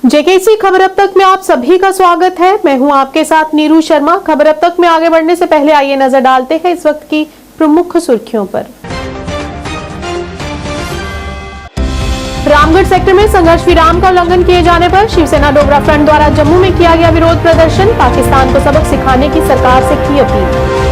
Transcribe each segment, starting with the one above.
JKC खबर अब तक में आप सभी का स्वागत है। मैं हूं आपके साथ नीरू शर्मा। खबर अब तक में आगे बढ़ने से पहले आइए नजर डालते हैं इस वक्त की प्रमुख सुर्खियों पर। रामगढ़ सेक्टर में संघर्ष विराम का उल्लंघन किए जाने पर शिवसेना डोगरा फ्रंट द्वारा जम्मू में किया गया विरोध प्रदर्शन। पाकिस्तान को सबक सिखाने की सरकार से की अपील।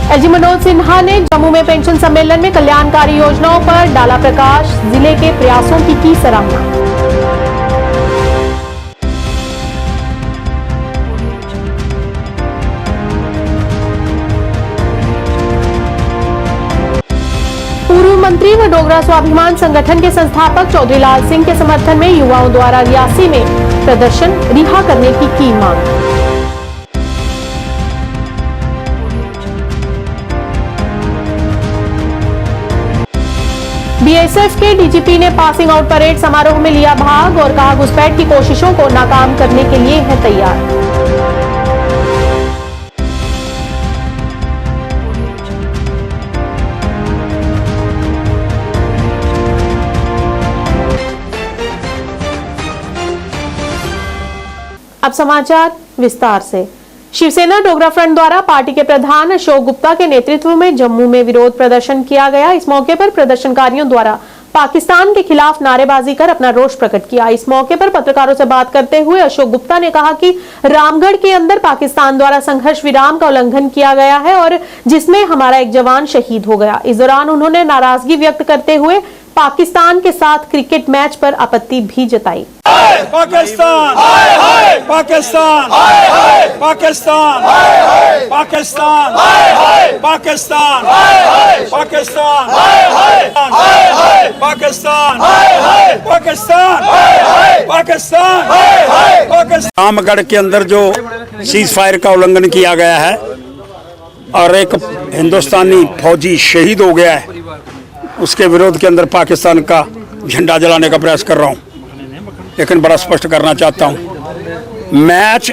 एलजी मनोज सिन्हा ने जम्मू में पेंशन सम्मेलन में कल्याणकारी योजनाओं पर डाला प्रकाश। जिले के प्रयासों की सराहना। पूर्व मंत्री व डोगरा स्वाभिमान संगठन के संस्थापक चौधरी लाल सिंह के समर्थन में युवाओं द्वारा रियासी में प्रदर्शन। रिहा करने की मांग। बीएसएफ के डीजीपी ने पासिंग आउट परेड समारोह में लिया भाग और कहा घुसपैठ की कोशिशों को नाकाम करने के लिए है तैयार। अब समाचार विस्तार से। शिवसेना डोगरा फ्रंट द्वारा पार्टी के प्रधान अशोक गुप्ता के नेतृत्व में जम्मू में विरोध प्रदर्शन किया गया। इस मौके पर प्रदर्शनकारियों द्वारा पाकिस्तान के खिलाफ नारेबाजी कर अपना रोष प्रकट किया। इस मौके पर पत्रकारों से बात करते हुए अशोक गुप्ता ने कहा कि रामगढ़ के अंदर पाकिस्तान द्वारा संघर्ष विराम का उल्लंघन किया गया है और जिसमें हमारा एक जवान शहीद हो गया। इस दौरान उन्होंने नाराजगी व्यक्त करते हुए पाकिस्तान के साथ क्रिकेट मैच पर आपत्ति भी जताई। पाकिस्तान पाकिस्तान पाकिस्तान पाकिस्तान पाकिस्तान पाकिस्तान पाकिस्तान पाकिस्तान पाकिस्तान। रामगढ़ के अंदर जो सीज फायर का उल्लंघन किया गया है और एक हिंदुस्तानी फौजी शहीद हो गया है, उसके विरोध के अंदर पाकिस्तान का झंडा जलाने का प्रयास कर रहा हूं। लेकिन बड़ा स्पष्ट करना चाहता हूं, मैच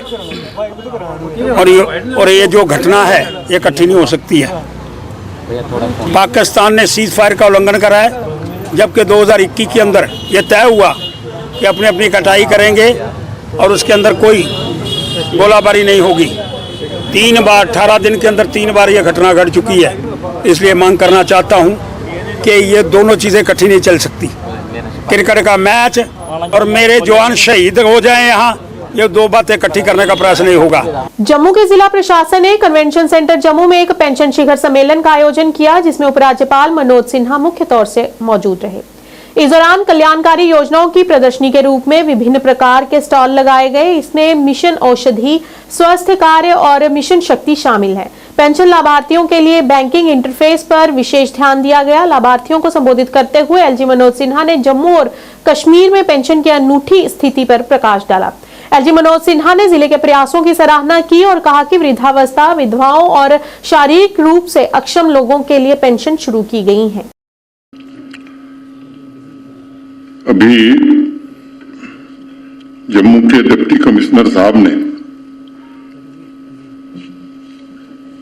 और ये जो घटना है ये इकट्ठी नहीं हो सकती है। पाकिस्तान ने सीज फायर का उल्लंघन करा है, जबकि 2021 के अंदर ये तय हुआ कि अपनी अपनी कटाई करेंगे और उसके अंदर कोई गोलाबारी नहीं होगी। 3 बार 18 दिन के अंदर 3 बार ये घटना घट चुकी है। इसलिए मांग करना चाहता हूं कि ये दोनों चीज़ें इकट्ठी नहीं चल सकती। क्रिकेट का मैच और मेरे जवान शहीद हो जाएं यहाँ, ये दो बातें इकट्ठी करने का प्रयास नहीं होगा। जम्मू के जिला प्रशासन ने कन्वेंशन सेंटर जम्मू में एक पेंशन शिखर सम्मेलन का आयोजन किया, जिसमें उपराज्यपाल मनोज सिन्हा मुख्य तौर से मौजूद रहे। इस दौरान कल्याणकारी योजनाओं की प्रदर्शनी के रूप में विभिन्न प्रकार के स्टॉल लगाए गए। इसमें मिशन औषधि, स्वास्थ्य कार्य और मिशन शक्ति शामिल है। पेंशन लाभार्थियों के लिए बैंकिंग इंटरफेस पर विशेष ध्यान दिया गया। लाभार्थियों को संबोधित करते हुए एलजी मनोज सिन्हा ने जम्मू और कश्मीर में पेंशन की अनूठी स्थिति पर प्रकाश डाला। एलजी मनोज सिन्हा ने जिले के प्रयासों की सराहना की और कहा कि वृद्धावस्था, विधवाओं और शारीरिक रूप से अक्षम लोगों के लिए पेंशन शुरू की गई है। अभी जम्मू के डिप्टी कमिश्नर साहब ने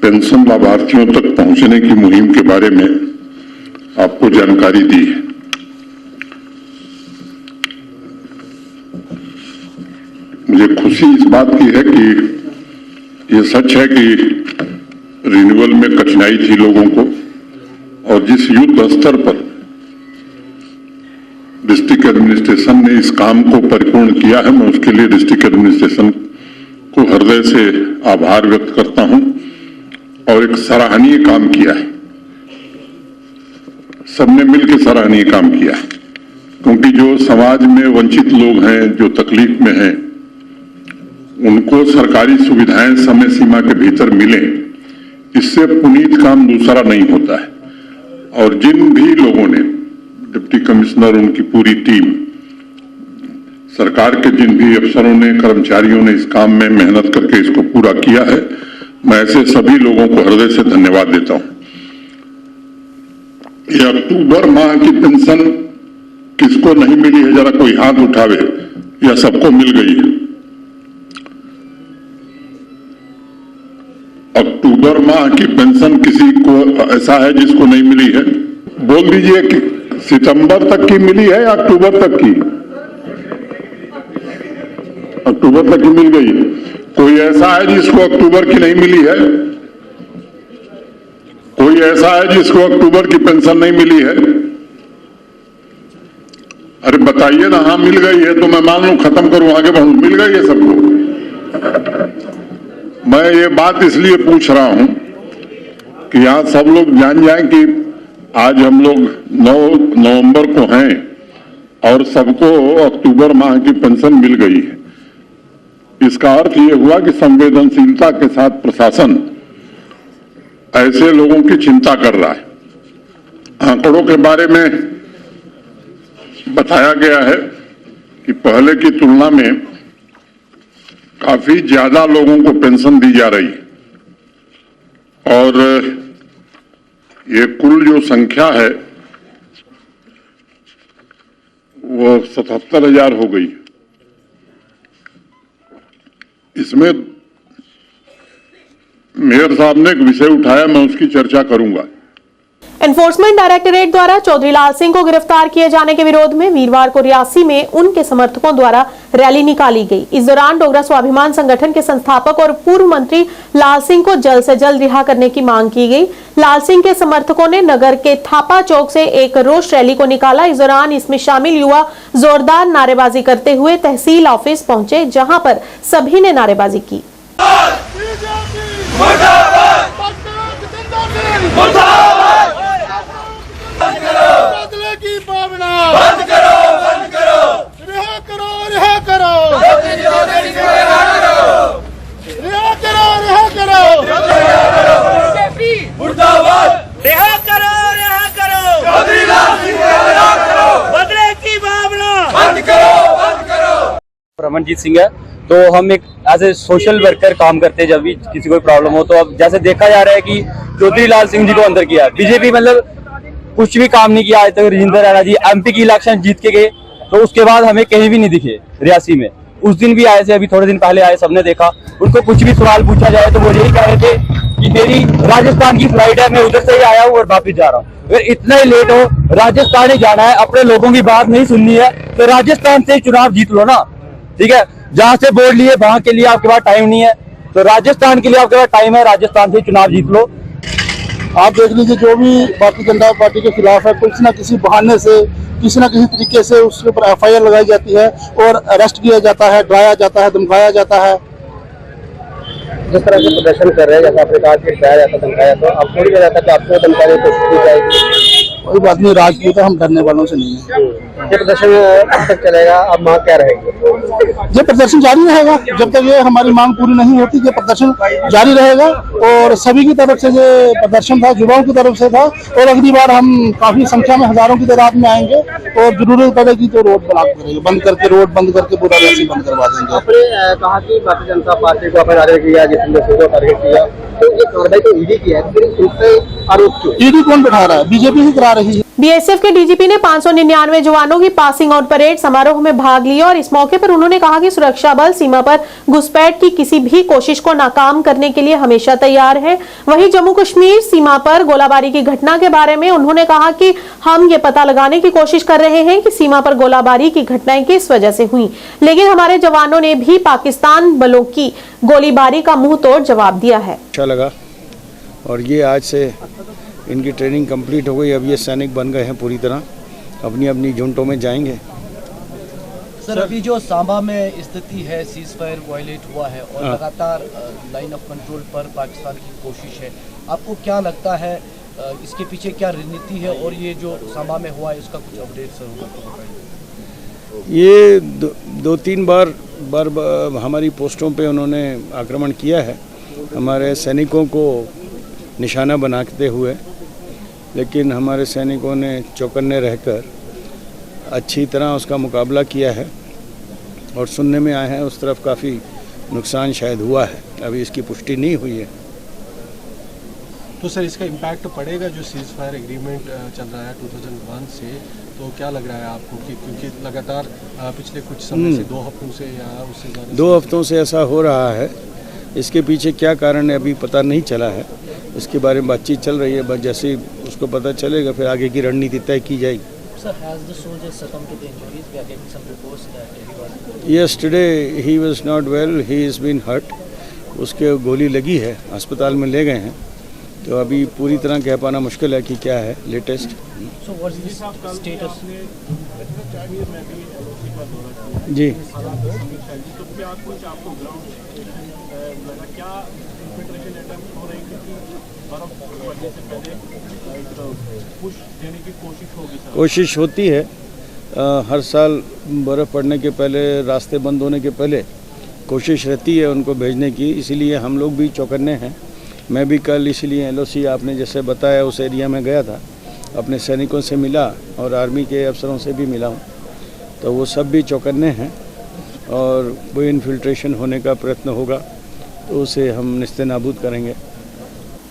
पेंशन लाभार्थियों तक पहुंचने की मुहिम के बारे में आपको जानकारी दी है। मुझे खुशी इस बात की है कि ये सच है कि रिन्यूअल में कठिनाई थी लोगों को, और जिस युद्ध स्तर पर डिस्ट्रिक्ट एडमिनिस्ट्रेशन ने इस काम को परिपूर्ण किया है, मैं उसके लिए डिस्ट्रिक्ट एडमिनिस्ट्रेशन को हृदय से आभार व्यक्त करता हूं। और एक सराहनीय काम किया है, सबने मिलकर सराहनीय काम किया है, क्योंकि जो समाज में वंचित लोग हैं, जो तकलीफ में हैं, उनको सरकारी सुविधाएं समय सीमा के भीतर मिले, इससे पुनीत काम दूसरा नहीं होता है। और जिन भी लोगों ने, डिप्टी कमिश्नर, उनकी पूरी टीम, सरकार के जिन भी अफसरों ने, कर्मचारियों ने इस काम में मेहनत करके इसको पूरा किया है, मैं ऐसे सभी लोगों को हृदय से धन्यवाद देता हूं। ये अक्टूबर माह की पेंशन किसको नहीं मिली है, जरा कोई हाथ उठावे, या सबको मिल गई है? अक्टूबर माह की पेंशन किसी को ऐसा है जिसको नहीं मिली है? बोल दीजिए कि सितंबर तक की मिली है या अक्टूबर तक की? अक्टूबर तक की मिल गई। कोई ऐसा है जिसको अक्टूबर की नहीं मिली है? कोई ऐसा है जिसको अक्टूबर की पेंशन नहीं मिली है? अरे बताइए ना। हाँ मिल गई है तो मैं मान लूं, खत्म करूं, आगे बढ़ूं। मिल गई है सबको। मैं ये बात इसलिए पूछ रहा हूं कि यहां सब लोग जान जाएं कि आज हम लोग 9 नवंबर को हैं और सबको अक्टूबर माह की पेंशन मिल गई है। इसका अर्थ ये हुआ कि संवेदनशीलता के साथ प्रशासन ऐसे लोगों की चिंता कर रहा है। आंकड़ों के बारे में बताया गया है कि पहले की तुलना में काफी ज्यादा लोगों को पेंशन दी जा रही है और ये कुल जो संख्या है वो 77,000 हो गई। इसमें मेयर साहब ने एक विषय उठाया, मैं उसकी चर्चा करूंगा। एनफोर्समेंट डायरेक्टरेट द्वारा चौधरी लाल सिंह को गिरफ्तार किए जाने के विरोध में वीरवार को रियासी में उनके समर्थकों द्वारा रैली निकाली गई। इस दौरान डोगरा स्वाभिमान संगठन के संस्थापक और पूर्व मंत्री लाल सिंह को जल्द से जल्द रिहा करने की मांग की गई। लाल सिंह के समर्थकों ने नगर के थापा चौक से एक रोष रैली को निकाला। इस दौरान इसमें शामिल युवा जोरदार नारेबाजी करते हुए तहसील ऑफिस पहुंचे, जहां पर सभी ने नारेबाजी की। बदले की भावना बंद करो, बंद करो, रिहा करो, रिहा करो, रिहा करो, रिहा करो, मुर्दाबाद, रिहा करो, रिहा करो, चौधरी लाल सिंह को रिहा करो, बदले की भावना बंद करो, बंद करो। रमनजीत सिंह है, तो हम एक एज ए सोशल वर्कर काम करते हैं। जब भी किसी को प्रॉब्लम हो तो अब जैसे देखा जा रहा है कि चौधरी लाल सिंह जी को अंदर किया, बीजेपी मतलब कुछ भी काम नहीं किया आज तक। राजेंद्र राणा जी एमपी की इलेक्शन जीत के गए तो उसके बाद हमें कहीं भी नहीं दिखे रियासी में। उस दिन भी आए थे, अभी थोड़े दिन पहले आए, सबने देखा। उनको कुछ भी सवाल पूछा जाए तो वो यही कह रहे थे कि मेरी राजस्थान की फ्लाइट है, मैं उधर से ही आया हूँ और वापिस जा रहा हूँ। अगर इतना ही लेट हो, राजस्थान ही जाना है, अपने लोगों की बात नहीं सुननी है तो राजस्थान से चुनाव जीत लो ना। ठीक है, जहां से वोट लिए वहां के लिए आपके पास टाइम नहीं है, तो राजस्थान के लिए आपके पास टाइम है, राजस्थान से चुनाव जीत लो। आप देख लीजिए, जो भी भारतीय जनता पार्टी के खिलाफ है, किसी न किसी बहाने से, किसी न किसी तरीके से उसके ऊपर एफआईआर लगाई जाती है और अरेस्ट किया जाता है, डराया जाता है, धमकाया जाता है। जिस तरह से प्रदर्शन कर रहे हैं, जैसा आपने कहा कि डराया जाता, धमकाया, तो अब थोड़ी देर तक आपको धमकाने की कोशिश की जाएगी। कोई बात नहीं, राजपूत है, हम डरने वालों से नहीं है। ये प्रदर्शन अब तक चलेगा, अब मांग क्या रहेगी? ये प्रदर्शन जारी रहेगा जब तक ये हमारी मांग पूरी नहीं होती। ये प्रदर्शन जारी रहेगा और सभी की तरफ से ये प्रदर्शन था, युवाओं की तरफ से था और अगली बार हम काफी संख्या में, हजारों की तादाद में आएंगे और जरूरत पड़ेगी तो रोड ब्लॉक करेंगे, बंद करके, रोड बंद करके पूरा रैली बंद करवा देंगे। आपने कहा कि भारतीय जनता पार्टी को आपने टारगेट किया, जितेंद्र सिंह को टारगेट किया, तो ये कार्रवाई तो ईडी की है, फिर आरोप क्यों? ईडी कौन बैठा रहा है? बीजेपी ही करा रही है। बीएसएफ के डीजीपी ने 599 जवानों की पासिंग आउट परेड समारोह में भाग लिया और इस मौके पर उन्होंने कहा कि सुरक्षा बल सीमा पर घुसपैठ की किसी भी कोशिश को नाकाम करने के लिए हमेशा तैयार है। वहीं जम्मू कश्मीर सीमा पर गोलाबारी की घटना के बारे में उन्होंने कहा कि हम ये पता लगाने की कोशिश कर रहे हैं कि सीमा पर गोलाबारी की घटनाएं किस वजह से हुई, लेकिन हमारे जवानों ने भी पाकिस्तान बलों की गोलीबारी का मुंह तोड़ जवाब दिया है। अच्छा लगा और ये आज से इनकी ट्रेनिंग कंप्लीट हो गई। अब ये सैनिक बन गए हैं पूरी तरह, अपनी अपनी झुंडों में जाएंगे। सर, अभी जो सांबा में स्थिति है, सीज फायर वायलेट हुआ है और लगातार लाइन ऑफ कंट्रोल पर पाकिस्तान की कोशिश है, आपको क्या लगता है इसके पीछे क्या रणनीति है और ये जो सांबा में हुआ है इसका कुछ अपडेट सर होगा तो बताइए। ये दो तीन बार हमारी पोस्टों पे उन्होंने आक्रमण किया है, हमारे सैनिकों को निशाना बनाते हुए, लेकिन हमारे सैनिकों ने चौकन्ने रहकर अच्छी तरह उसका मुकाबला किया है और सुनने में आया है उस तरफ काफ़ी नुकसान शायद हुआ है, अभी इसकी पुष्टि नहीं हुई है। तो सर इसका इम्पैक्ट पड़ेगा जो सीज फायर एग्रीमेंट चल रहा है 2001 से, तो क्या लग रहा है आपको कि क्योंकि लगातार पिछले कुछ समय से 2 हफ्तों से या उससे ज़्यादा 2 हफ्तों से ऐसा हो रहा है इसके पीछे क्या कारण है अभी पता नहीं चला है, इसके बारे में बातचीत चल रही है। बस जैसे ही उसको पता चलेगा फिर आगे की रणनीति तय की जाएगी। Sir, has the soldier succumbed to the injuries? We are getting some reports that he was. Yesterday he was not well, he has been hurt. उसके गोली लगी है, अस्पताल में ले गए हैं, तो अभी पूरी तरह कह पाना मुश्किल है कि क्या है latest. So what's the status? जी कोशिश होती है, हर साल बर्फ़ पड़ने के पहले, रास्ते बंद होने के पहले कोशिश रहती है उनको भेजने की, इसीलिए हम लोग भी चौकन्ने हैं। मैं भी कल इसीलिए LOC आपने जैसे बताया उस एरिया में गया था, अपने सैनिकों से मिला और आर्मी के अफसरों से भी मिला हूँ, तो वो सब भी चौकन्ने हैं और वो इन्फिल्ट्रेशन होने का प्रयत्न होगा तो उसे हम निस्तेनाबूद करेंगे।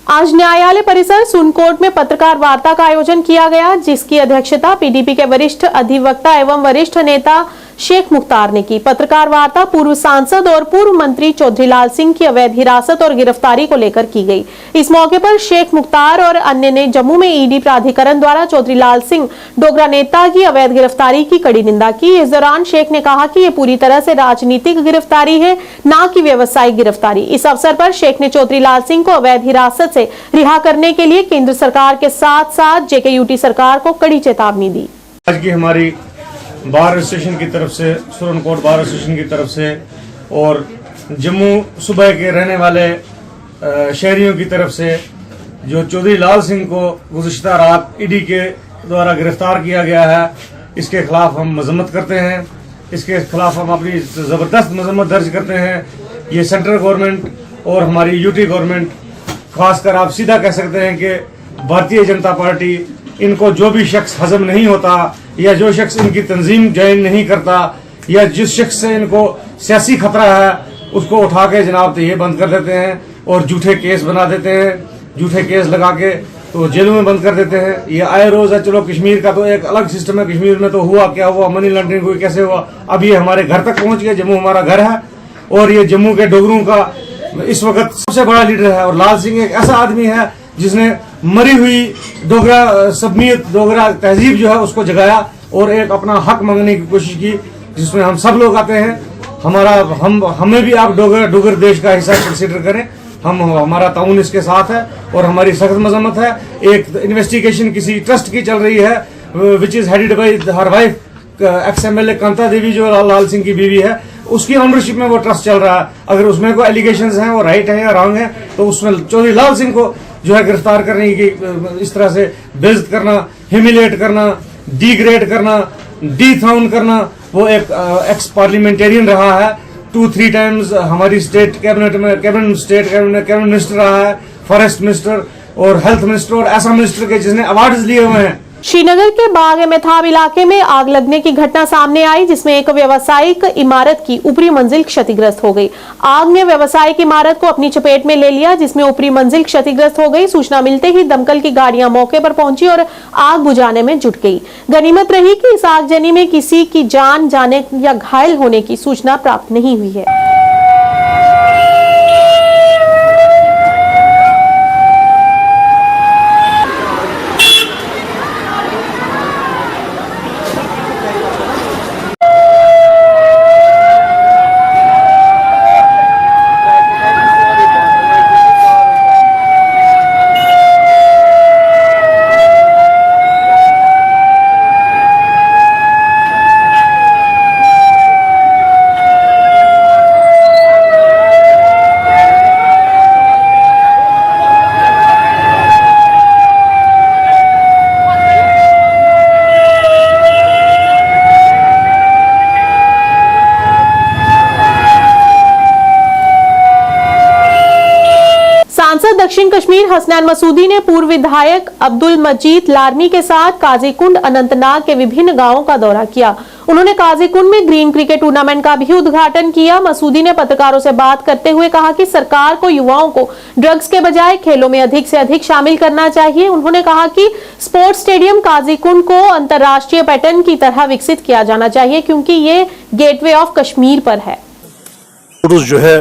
आज न्यायालय परिसर सुनकोट में पत्रकार वार्ता का आयोजन किया गया, जिसकी अध्यक्षता PDP के वरिष्ठ अधिवक्ता एवं वरिष्ठ नेता शेख मुख्तार ने की। पत्रकार वार्ता पूर्व सांसद और पूर्व मंत्री चौधरी लाल सिंह की अवैध हिरासत और गिरफ्तारी को लेकर की गई। इस मौके पर शेख मुख्तार और अन्य ने जम्मू में ED प्राधिकरण द्वारा चौधरी लाल सिंह डोगरा नेता की अवैध गिरफ्तारी की कड़ी निंदा की। इस दौरान शेख ने कहा कि ये पूरी तरह से राजनीतिक गिरफ्तारी है, न कि व्यवसायिक गिरफ्तारी। इस अवसर पर शेख ने चौधरी लाल सिंह को अवैध हिरासत से रिहा करने के लिए केंद्र सरकार के साथ साथ JKUT सरकार को कड़ी चेतावनी दी। आज की हमारी बार एसोसिएशन की तरफ से, सुरनकोट बार एसोसिएशन की तरफ से और जम्मू सूबे के रहने वाले शहरियों की तरफ से जो चौधरी लाल सिंह को गुज़िश्ता रात ED के द्वारा गिरफ्तार किया गया है, इसके खिलाफ हम मजम्मत करते हैं। इसके खिलाफ हम अपनी ज़बरदस्त मजम्मत दर्ज करते हैं। ये सेंट्रल गवर्नमेंट और हमारी UT गवर्नमेंट, खासकर आप सीधा कह सकते हैं कि भारतीय जनता पार्टी, इनको जो भी शख्स हजम नहीं होता या जो शख्स इनकी तंजीम ज्वाइन नहीं करता या जिस शख्स से इनको सियासी खतरा है, उसको उठा के जनाब तो ये बंद कर देते हैं और झूठे केस बना देते हैं, झूठे केस लगा के तो जेलों में बंद कर देते हैं। ये आए रोज है। चलो कश्मीर का तो एक अलग सिस्टम है, कश्मीर में तो हुआ क्या हुआ, मनी लॉन्ड्रिंग हुई, कैसे हुआ, अब ये हमारे घर तक पहुंच गए। जम्मू हमारा घर है और ये जम्मू के डोगरों का इस वक्त सबसे बड़ा लीडर है। और लाल सिंह एक ऐसा आदमी है जिसने मरी हुई डोगरा सभ्यत, डोगरा तहजीब जो है उसको जगाया और एक अपना हक मांगने की कोशिश की, जिसमें हम सब लोग आते हैं। हमें भी आप डोगर देश का हिस्सा कंसिडर करें। हमारा ताउन इसके साथ है और हमारी सख्त मजम्मत है। एक इन्वेस्टिगेशन किसी ट्रस्ट की चल रही है which is headed by her wife XMLA Kanta Devi, जो लाल सिंह की बीवी है, उसकी ऑनरशिप में वो ट्रस्ट चल रहा है। अगर उसमें कोई एलिगेशंस हैं, वो राइट है या रॉन्ग है, तो उसमें चौधरी लाल सिंह को जो है गिरफ्तार करने की, इस तरह से बेइज्जत करना, ह्यूमिलिएट करना, डिग्रेड करना, डिथ्रोन करना। वो एक एक्स पार्लियामेंटेरियन रहा है, 2-3 टाइम्स हमारी स्टेट कैबिनेट में कैबिनेट मिनिस्टर रहा है, फॉरेस्ट मिनिस्टर और हेल्थ मिनिस्टर और ऐसा मिनिस्टर के जिसने अवार्ड्स लिए हुए हैं। श्रीनगर के बाग मेथाब इलाके में आग लगने की घटना सामने आई, जिसमें एक व्यावसायिक इमारत की ऊपरी मंजिल क्षतिग्रस्त हो गई। आग ने व्यावसायिक इमारत को अपनी चपेट में ले लिया, जिसमें ऊपरी मंजिल क्षतिग्रस्त हो गई। सूचना मिलते ही दमकल की गाड़ियां मौके पर पहुंची और आग बुझाने में जुट गई। गनीमत रही कि इस आगजनी में किसी की जान जाने या घायल होने की सूचना प्राप्त नहीं हुई है। दक्षिण कश्मीर हसनैन मसूदी ने पूर्व विधायक अब्दुल मजीद लारमी के साथ काजीकुंड अनंतनाग के विभिन्न गांवों का दौरा किया। उन्होंने काजीकुंड में ग्रीन क्रिकेट टूर्नामेंट का भी उद्घाटन किया। मसूदी ने पत्रकारों से बात करते हुए कहा कि सरकार को युवाओं को ड्रग्स के बजाय खेलों में अधिक से अधिक शामिल करना चाहिए। उन्होंने कहा कि स्पोर्ट्स स्टेडियम काजीकुंड को अंतर्राष्ट्रीय पैटर्न की तरह विकसित किया जाना चाहिए, क्योंकि ये गेटवे ऑफ कश्मीर पर है। जो है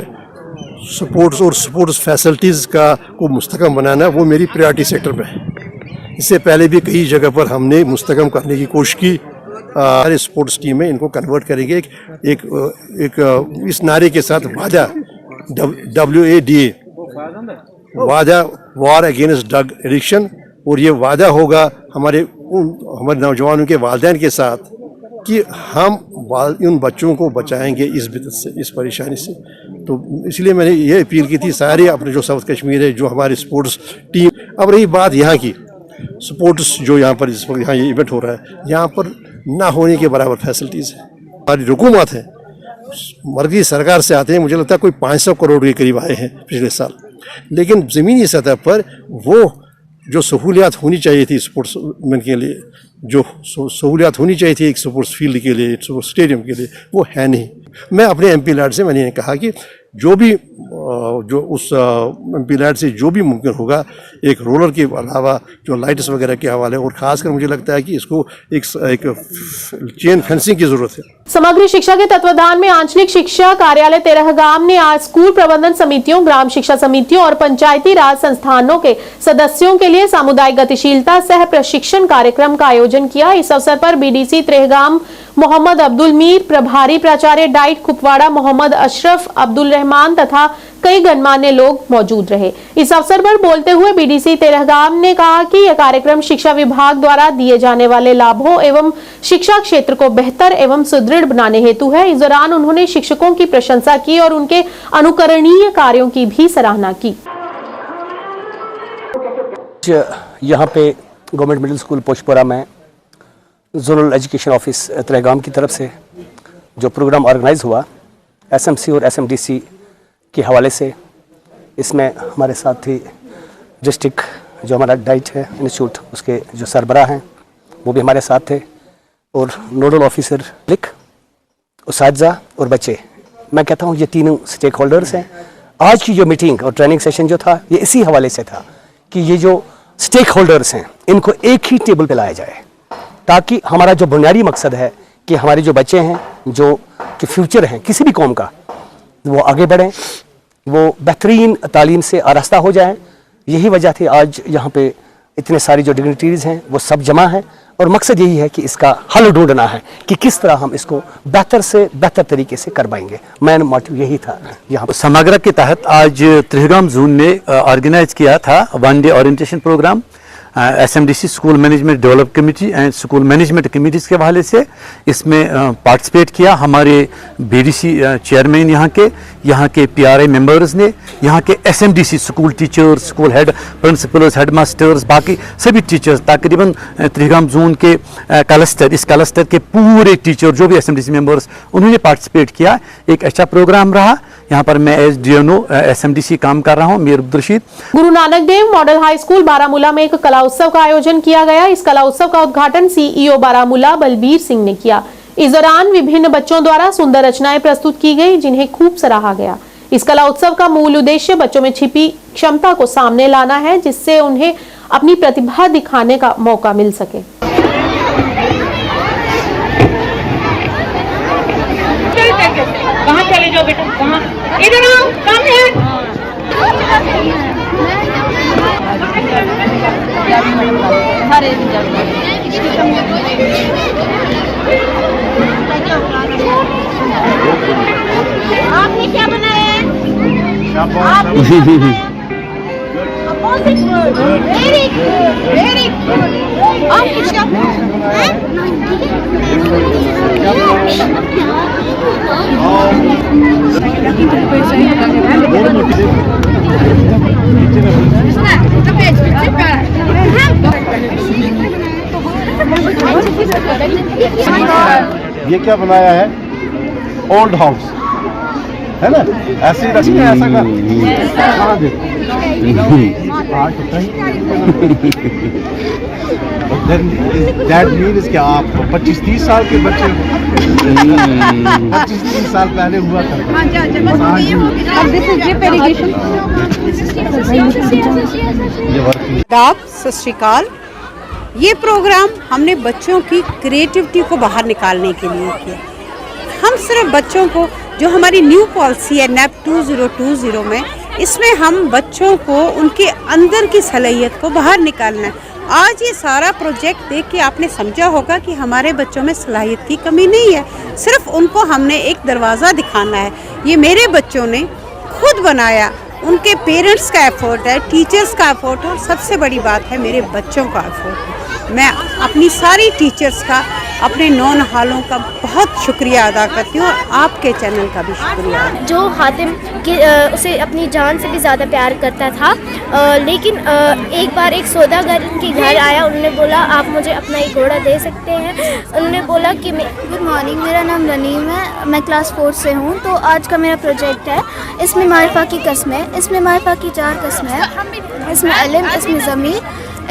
स्पोर्ट्स और स्पोर्ट्स फैसिलिटीज़ को मुस्तकम बनाना वो मेरी प्रायोरिटी सेक्टर में है। इससे पहले भी कई जगह पर हमने मुस्तकम करने की कोशिश की। हमारे स्पोर्ट्स टीम में इनको कन्वर्ट करेंगे एक इस नारे के साथ वादा, WADA, वादा, वॉर अगेंस्ट ड्रग एडिक्शन। और ये वादा होगा हमारे नौजवानों के वालिदैन के साथ कि हम उन बच्चों को बचाएंगे इस बिदत से, इस परेशानी से। तो इसलिए मैंने ये अपील की थी सारे अपने जो साउथ कश्मीर है, जो हमारी स्पोर्ट्स टीम। अब रही बात यहाँ की, स्पोर्ट्स जो यहाँ पर इस वक्त यहाँ ये इवेंट हो रहा है, यहाँ पर ना होने के बराबर फैसिलिटीज़ है। हमारी हुकूमत है, मर्कज़ी सरकार से आते हैं, मुझे लगता है कोई 500 करोड़ के करीब आए हैं पिछले साल, लेकिन ज़मीनी सतह पर वो जो सहूलियात होनी चाहिए थी स्पोर्ट्समैन के लिए, जो सहूलियात होनी चाहिए थी एक स्पोर्ट्स फील्ड के लिए, स्पोर्ट्स स्टेडियम के लिए, वो है नहीं। मैं अपने MP लैड से मैंने कहा कि जो उस MP लैड से जो भी मुमकिन होगा, एक रोलर के अलावा जो लाइट्स वगैरह के हवाले, और ख़ासकर मुझे लगता है कि इसको एक चेन फेंसिंग की ज़रूरत है। समग्र शिक्षा के तत्वाधान में आंचलिक शिक्षा कार्यालय तेरहगाम ने आज स्कूल प्रबंधन समितियों, ग्राम शिक्षा समितियों और पंचायती राज संस्थानों के सदस्यों के लिए सामुदायिक गतिशीलता सह प्रशिक्षण कार्यक्रम का आयोजन किया। इस अवसर पर BDC तेरहगाम मोहम्मद अब्दुल मीर, प्रभारी प्राचार्य डाइट कुपवाड़ा मोहम्मद अशरफ अब्दुल रहमान तथा कई गणमान्य लोग मौजूद रहे। इस अवसर पर बोलते हुए BDC तेरहगाम ने कहा कि यह कार्यक्रम शिक्षा विभाग द्वारा दिए जाने वाले लाभों एवं शिक्षा क्षेत्र को बेहतर एवं सुदृढ़ बनाने हेतु है। इस दौरान उन्होंने शिक्षकों की प्रशंसा की और उनके अनुकरणीय कार्यों की भी सराहना की। यहाँ पे गवर्नमेंट मिडिल स्कूल पोशपुरा में जोनल एजुकेशन ऑफिस तेरहगाम की तरफ से जो प्रोग्राम ऑर्गेनाइज हुआ SMC और SMDC के हवाले से, इसमें हमारे साथ थी डिस्ट्रिक्ट जो हमारा डाइट है इंस्टीट्यूट, उसके जो सरबराह हैं वो भी हमारे साथ थे, और नोडल ऑफिसर लिख, उसातिज़ा और बच्चे। मैं कहता हूँ ये तीनों स्टेक होल्डर्स हैं। आज की जो मीटिंग और ट्रेनिंग सेशन जो था, ये इसी हवाले से था कि ये जो स्टेक होल्डर्स हैं इनको एक ही टेबल पे लाया जाए, ताकि हमारा जो बुनियादी मकसद है कि हमारे जो बच्चे हैं, जो कि फ्यूचर हैं किसी भी कौम का, वो आगे बढ़ें, वो बेहतरीन तालीम से आरास्ता हो जाएं। यही वजह थी आज यहाँ पे इतने सारी जो डिग्निटरीज हैं वो सब जमा हैं, और मकसद यही है कि इसका हल ढूंढना है कि किस तरह हम इसको बेहतर से बेहतर तरीके से कर पाएंगे। मेन मोटिव यही था। यहाँ समग्र के तहत आज तेरहगाम जोन ने ऑर्गेनाइज किया था 1 day orientation programme SMDC school management develop committee and school management committees के हवाले से। इसमें पार्टिसिपेट किया हमारे BDC चेयरमैन, यहाँ के PRI मेंबर्स ने, यहाँ के SMDC school teachers, school head principles, head masters, बाकी सभी टीचर्स, तकरीबन तेरहगाम जोन के इस क्लस्टर के पूरे टीचर जो भी SMDC मेंबर्स, उन्होंने पार्टिसिपेट किया। एक अच्छा प्रोग्राम रहा। यहाँ पर मैं एज DNO SMDC काम कर रहा हूँ, Mir Abdul Rashid. Guru Nanak Dev model high school Baramulla में एक कला उत्सव का आयोजन किया गया। इस कला उत्सव का उद्घाटन CEO बारामूला बलबीर सिंह ने किया। इस दौरान विभिन्न बच्चों द्वारा सुंदर रचनाएं प्रस्तुत की गई, जिन्हें खूब सराहा गया। इस कला उत्सव का मूल उद्देश्य बच्चों में छिपी क्षमता को सामने लाना है, जिससे उन्हें अपनी प्रतिभा दिखाने का मौका मिल सके। कहाँ चले जाओ बेटा, कहाँ? इधर आओ, सामने है। आपने क्या बनाया है? Very good, very good. आप किसका? ये क्या बनाया है? ओल्ड हाउस है ना, ऐसे ही रखिए, ऐसा कर दैट मीन्स क्या आप 25-30 साल के बच्चे 25-30 साल पहले हुआ करता। सत श्री अकाल। ये प्रोग्राम हमने बच्चों की क्रिएटिविटी को बाहर निकालने के लिए किया। हम सिर्फ बच्चों को, जो हमारी न्यू पॉलिसी है NAP 2020 में, इसमें हम बच्चों को उनके अंदर की सलाहियत को बाहर निकालना है। आज ये सारा प्रोजेक्ट देख के आपने समझा होगा कि हमारे बच्चों में सलाहियत की कमी नहीं है, सिर्फ उनको हमने एक दरवाज़ा दिखाना है। ये मेरे बच्चों ने खुद बनाया, उनके पेरेंट्स का एफर्ट है, टीचर्स का एफर्ट है, और सबसे बड़ी बात है मेरे बच्चों का एफर्ट है। मैं अपनी सारी टीचर्स का, अपने नौनिहालों का बहुत शुक्रिया अदा करती हूँ, और आपके चैनल का भी शुक्रिया। जो हातिम उसे अपनी जान से भी ज़्यादा प्यार करता था, लेकिन एक बार एक सौदागर उनके घर आया, उन्होंने बोला आप मुझे अपना एक घोड़ा दे सकते हैं। उन्होंने बोला कि गुड मॉर्निंग, मेरा नाम रनीम है, मैं क्लास 4 से हूँ। तो आज का मेरा प्रोजेक्ट है, इसमें मारिफा की कस्में, इसमें मारिफा की 4 कस्में हैं, इसमें इल्म, इसमें ज़मीर,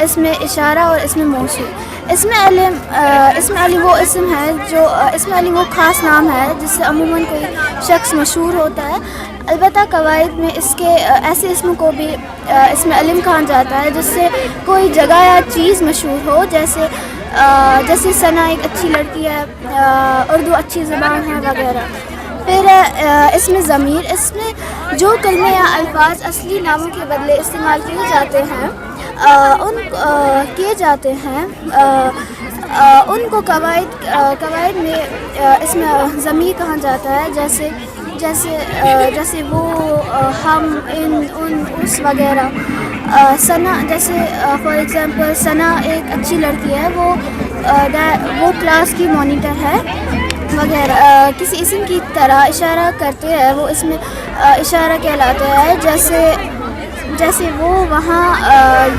इसमें इशारा और इसमें मौसूल। इसमें अली वो इसम है जो, इसमें अली वो ख़ास नाम है जिससे अमूमन कोई शख्स मशहूर होता है। अलबत्ता कवायद में इसके ऐसे इसम को भी इसमें इल्म कहा जाता है जिससे कोई जगह या चीज़ मशहूर हो, जैसे सना एक अच्छी लड़की है, उर्दू अच्छी ज़बान है वगैरह। फिर इसमें ज़मीर, इसमें जो कलमे या अल्फाज असली नामों के बदले इस्तेमाल किए जाते हैं, उनको कवायद में इसमें ज़मीर कहा जाता है, जैसे वो, हम, इन, उन, उस वगैरह। सना, जैसे फॉर एग्ज़ाम्पल सना एक अच्छी लड़की है, वो क्लास की मॉनिटर है वगैरह। किसी इसम की तरह इशारा करते हैं, वो इसमें इशारा कहलाता है, जैसे वो वहाँ,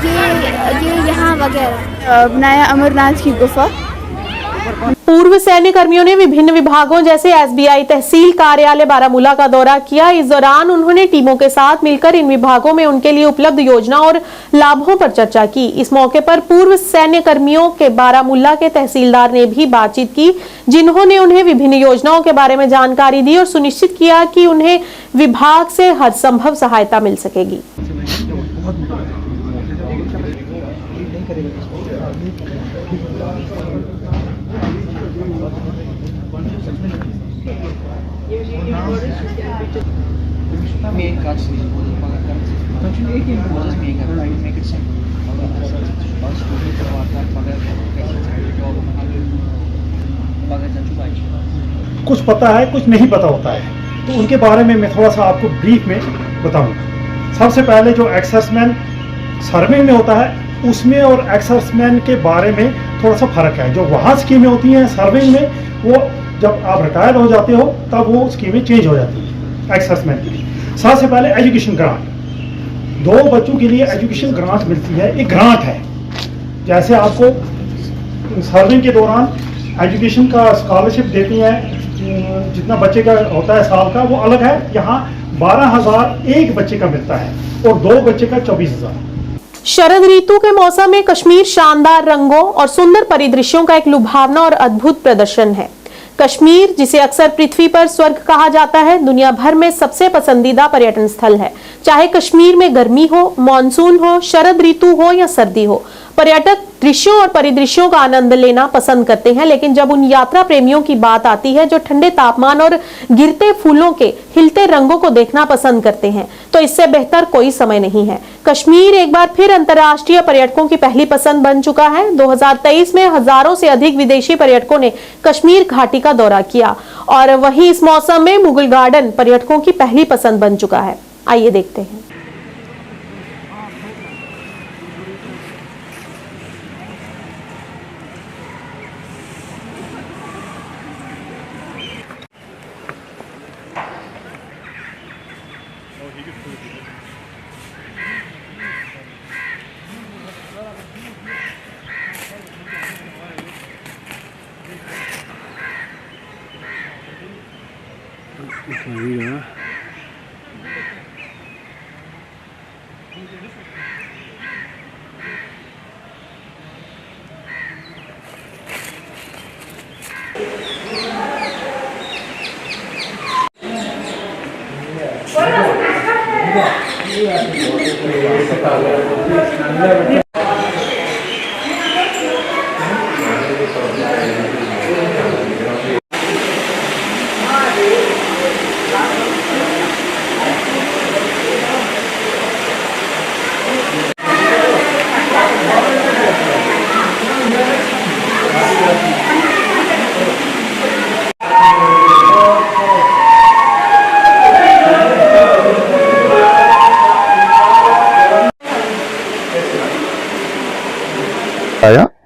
ये यहाँ वगैरह। बनाया अमरनाथ की गुफा। पूर्व सैन्य कर्मियों ने विभिन्न विभागों जैसे SBI तहसील कार्यालय बारामूला का दौरा किया। इस दौरान उन्होंने टीमों के साथ मिलकर इन विभागों में उनके लिए उपलब्ध योजना और लाभों पर चर्चा की। इस मौके पर पूर्व सैन्य कर्मियों के बारामूला के तहसीलदार ने भी बातचीत की, जिन्होंने उन्हें विभिन्न योजनाओं के बारे में जानकारी दी और सुनिश्चित किया कि उन्हें विभाग से हर संभव सहायता मिल सकेगी। कुछ पता है, कुछ नहीं पता होता है, तो उनके बारे में मैं थोड़ा सा आपको ब्रीफ में बताऊंगा। सबसे पहले जो एक्सर्समैन सर्विंग में होता है, उसमें और एक्सर्समैन के बारे में थोड़ा सा फर्क है। जो वहाँ स्कीमें होती हैं सर्विंग में, वो जब आप रिटायर हो जाते हो तब वो स्कीमें चेंज हो जाती है एक्सर्समैन के लिए। सबसे पहले एजुकेशन ग्रांट, 2 बच्चों के लिए एजुकेशन ग्रांट मिलती है। एक ग्रांट है, जैसे आपको सर्विंग के दौरान एजुकेशन का स्कॉलरशिप देती हैं, जितना बच्चे का होता है साल का वो अलग है। यहाँ 12,000 एक बच्चे का मिलता है और 2 बच्चे का 24,000। शरद ऋतु के मौसम में कश्मीर शानदार रंगों और सुंदर परिदृश्यों का एक लुभावना और अद्भुत प्रदर्शन है। कश्मीर, जिसे अक्सर पृथ्वी पर स्वर्ग कहा जाता है, दुनिया भर में सबसे पसंदीदा पर्यटन स्थल है। चाहे कश्मीर में गर्मी हो, मानसून हो, शरद ऋतु हो या सर्दी हो, पर्यटक दृश्यों और परिदृश्यों का आनंद लेना पसंद करते हैं। लेकिन जब उन यात्रा प्रेमियों की बात आती है जो ठंडे तापमान और गिरते फूलों के खिलते रंगों को देखना पसंद करते हैं, तो इससे बेहतर कोई समय नहीं है। कश्मीर एक बार फिर अंतर्राष्ट्रीय पर्यटकों की पहली पसंद बन चुका है। 2023 में हजारों से अधिक विदेशी पर्यटकों ने कश्मीर घाटी का दौरा किया, और वहीं इस मौसम में मुगल गार्डन पर्यटकों की पहली पसंद बन चुका है। आइए देखते हैं।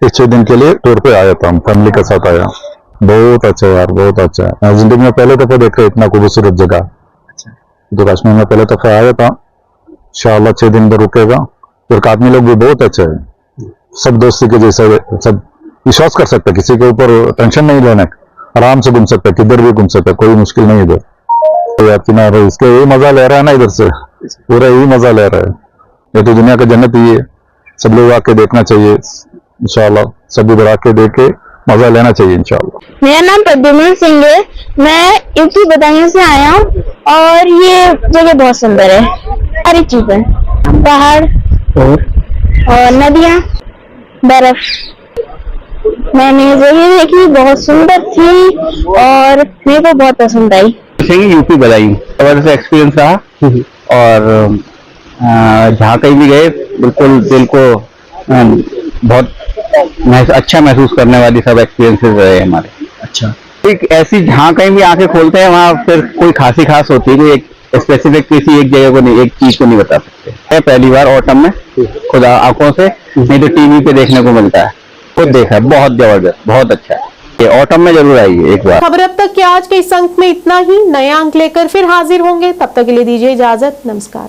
इस 6 दिन के लिए टूर पे आया था, हम फैमिली के साथ आया। बहुत अच्छा यार, बहुत अच्छा। मैं जिंदगी में पहले दफा देख रहा इतना खूबसूरत जगह। तो कश्मीर में पहले दफा आया था। इंशाअल्लाह 6 दिन पर रुकेगा। फिर आदमी लोग भी बहुत अच्छे हैं, सब दोस्ती के जैसे, सब विश्वास कर सकते, किसी के ऊपर टेंशन नहीं लेना, आराम से घूम सकते, किधर भी घूम सकते, कोई मुश्किल नहीं इधर। तो यार किनारे इसके यही मजा ले रहा है ना, इधर से पूरा यही मजा ले रहा है। ये तो दुनिया का जन्नत ही है, सब लोग आके देखना चाहिए। इंशाअल्लाह सब इधर आके देख के मजा लेना चाहिए इंशाअल्लाह। मेरा नाम प्रद्युमन सिंह है, मैं यूपी बदायूं से आया हूँ और ये जगह बहुत सुंदर है। सारी चीजें, पहाड़ और नदियाँ, बर्फ। मैंने जगह देखी, बहुत सुंदर थी और मेरे को बहुत पसंद आई। यूपी बदायूं जबरदस्त एक्सपीरियंस रहा और जहाँ कहीं भी गए बिल्कुल दिल को बहुत अच्छा महसूस करने वाली सब एक्सपीरियंसेस रहे हमारे। अच्छा, एक ऐसी जहाँ कहीं भी आंखें खोलते हैं वहाँ फिर कोई खासी खास होती है, कोई एक स्पेसिफिक किसी एक जगह को नहीं, एक चीज को नहीं बता सकते। पहली बार ऑटम में खुदा आंखों से, नहीं तो टीवी पे देखने को मिलता है, खुद देखा, बहुत जबरदस्त, बहुत अच्छा है। ये ऑटम में जरूर आइए एक बार। खबर अब तक के आज के इस अंक में इतना ही। नए अंक लेकर फिर हाजिर होंगे, तब तक के लिए दीजिए इजाजत। नमस्कार।